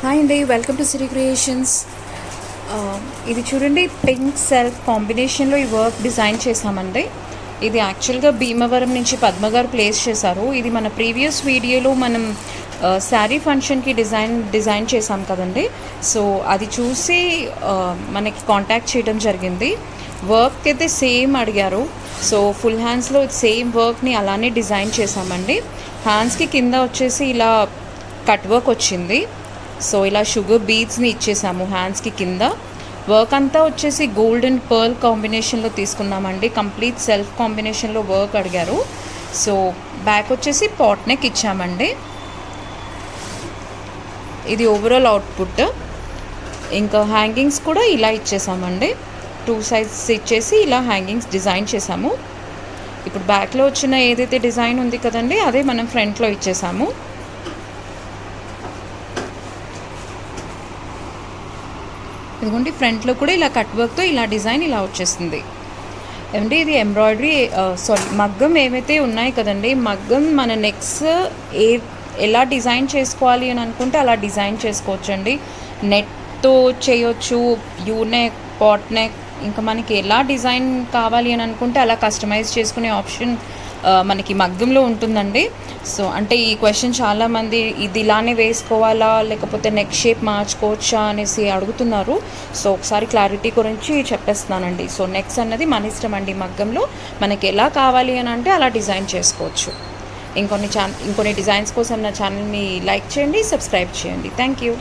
Hi అండి, welcome to Siri creations. ఇది చూడండి, పింక్ సెల్ఫ్ కాంబినేషన్లో ఈ వర్క్ డిజైన్ చేశామండి. ఇది యాక్చువల్గా భీమవరం నుంచి పద్మ గారు ప్లేస్ చేశారు. ఇది మన ప్రీవియస్ వీడియోలో మనం శారీ ఫంక్షన్కి డిజైన్ చేశాం కదండి. సో అది చూసి మనకి కాంటాక్ట్ చేయడం జరిగింది. వర్క్ అయితే సేమ్ అడిగారు. సో ఫుల్ హ్యాండ్స్లో సేమ్ వర్క్ని అలానే డిజైన్ చేశామండి. హ్యాండ్స్కి కింద వచ్చేసి ఇలా కట్ వర్క్ వచ్చింది. సో ఇలా షుగర్ బీడ్స్ని ఇచ్చేసాము హ్యాండ్స్కి కింద. వర్క్ అంతా వచ్చేసి గోల్డ్ అండ్ పర్ల్ కాంబినేషన్లో తీసుకున్నామండి. కంప్లీట్ సెల్ఫ్ కాంబినేషన్లో వర్క్ అడిగారు. సో బ్యాక్ వచ్చేసి పాట్ నెక్ ఇచ్చామండి. ఇది ఓవరాల్ అవుట్పుట్. ఇంకా హ్యాంగింగ్స్ కూడా ఇలా ఇచ్చేసామండి. 2 సైడ్స్ ఇచ్చేసి ఇలా హ్యాంగింగ్స్ డిజైన్ చేసాము. ఇప్పుడు బ్యాక్లో వచ్చిన ఏదైతే డిజైన్ ఉంది కదండి, అదే మనం ఫ్రంట్లో ఇచ్చేసాము. ఇదిగోండి, ఫ్రంట్లో కూడా ఇలా కట్ వర్క్తో ఇలా డిజైన్ ఇలా వచ్చేస్తుంది. ఏమంటే ఇది ఎంబ్రాయిడరీ మగ్గం ఏవైతే ఉన్నాయి కదండి, మగ్గం మన నెక్స్ ఎలా డిజైన్ చేసుకోవాలి అని అనుకుంటే అలా డిజైన్ చేసుకోవచ్చండి. నెట్తో చేయొచ్చు, యూ నెక్, పాట్ నెక్, ఇంకా మనకి ఎలా డిజైన్ కావాలి అని అనుకుంటే అలా కస్టమైజ్ చేసుకునే ఆప్షన్ మనకి మగ్గంలో ఉంటుందండి. సో అంటే ఈ క్వశ్చన్ చాలామంది ఇది ఇలానే వేసుకోవాలా లేకపోతే నెక్ షేప్ మార్చుకోవచ్చా అనేసి అడుగుతున్నారు. సో ఒకసారి క్లారిటీ గురించి చెప్పేస్తున్నానండి. సో నెక్స్ అన్నది మన ఇష్టం అండి. మగ్గంలో మనకి ఎలా కావాలి అని అంటే అలా డిజైన్ చేసుకోవచ్చు. ఇంకొన్ని డిజైన్స్ కోసం నా ఛానల్ని లైక్ చేయండి, సబ్స్క్రైబ్ చేయండి. Thank you.